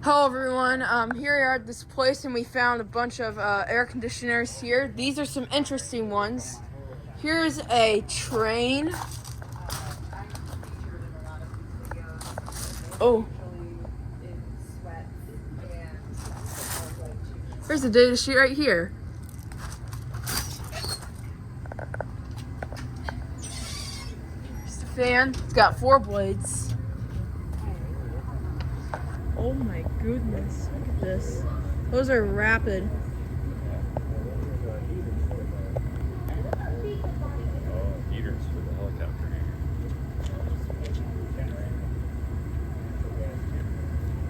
Hello everyone, here we are at this place and we found a bunch of air conditioners here. These are some interesting ones. Here's a Trane. Oh. Here's the data sheet right here. Here's the fan. It's got 4 blades. Oh my goodness, look at this. Those are rapid. Heaters for the helicopter.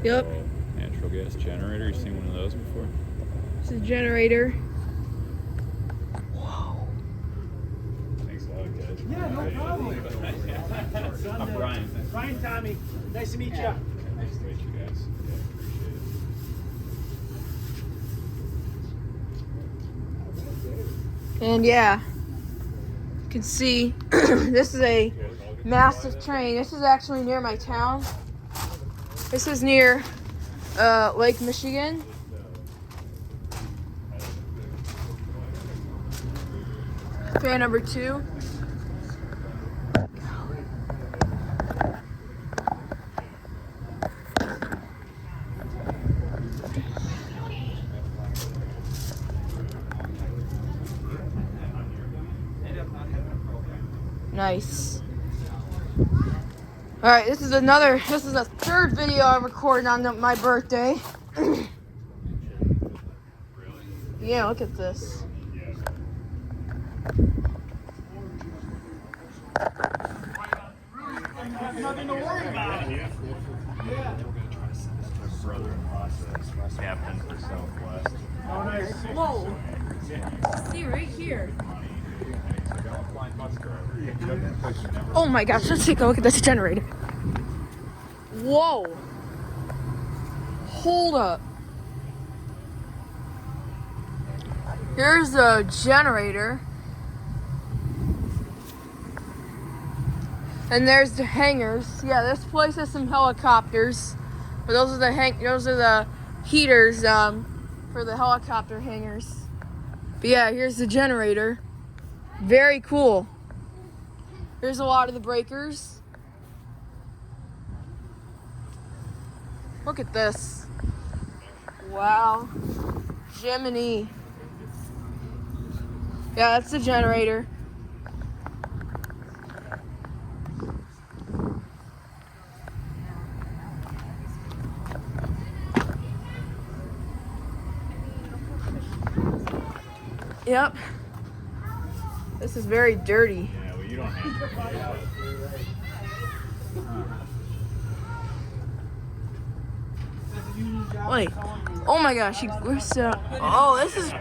Yep. Natural gas generator, you seen one of those before? It's a generator. Whoa. Thanks a lot, guys. Yeah, no problem. I'm Brian. Brian, Tommy. Nice to meet you. Nice to meet you guys. Yeah, appreciate it. And yeah, you can see this is a massive train. This is actually near my town. This is near Lake Michigan. Fan number 2. Nice. All right, this is the 3rd video I recorded on my birthday. Yeah, look at this. Nothing to worry about. Brother-in-law, captain for Southwest. Oh, nice. Whoa. See right here. Oh my gosh, let's take a look at this generator. Whoa. Hold up. Here's the generator. And there's the hangars. Yeah, this place has some helicopters. But those are the heaters for the helicopter hangars. But yeah, here's the generator. Very cool. Here's a lot of the breakers. Look at this. Wow. Jiminy. Yeah, that's the generator. Yep. This is very dirty. Yeah, well, you don't have to. Wait. Oh my gosh. Oh, this is...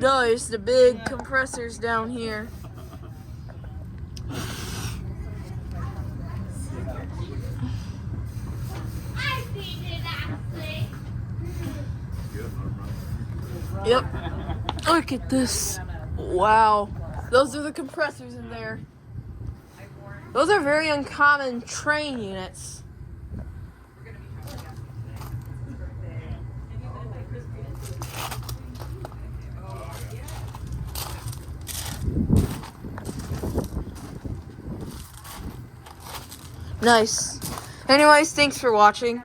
No, it's the big compressors down here. Yep. Look at this. Wow. Those are the compressors in there. Those are very uncommon Trane units. Nice. Anyways, thanks for watching.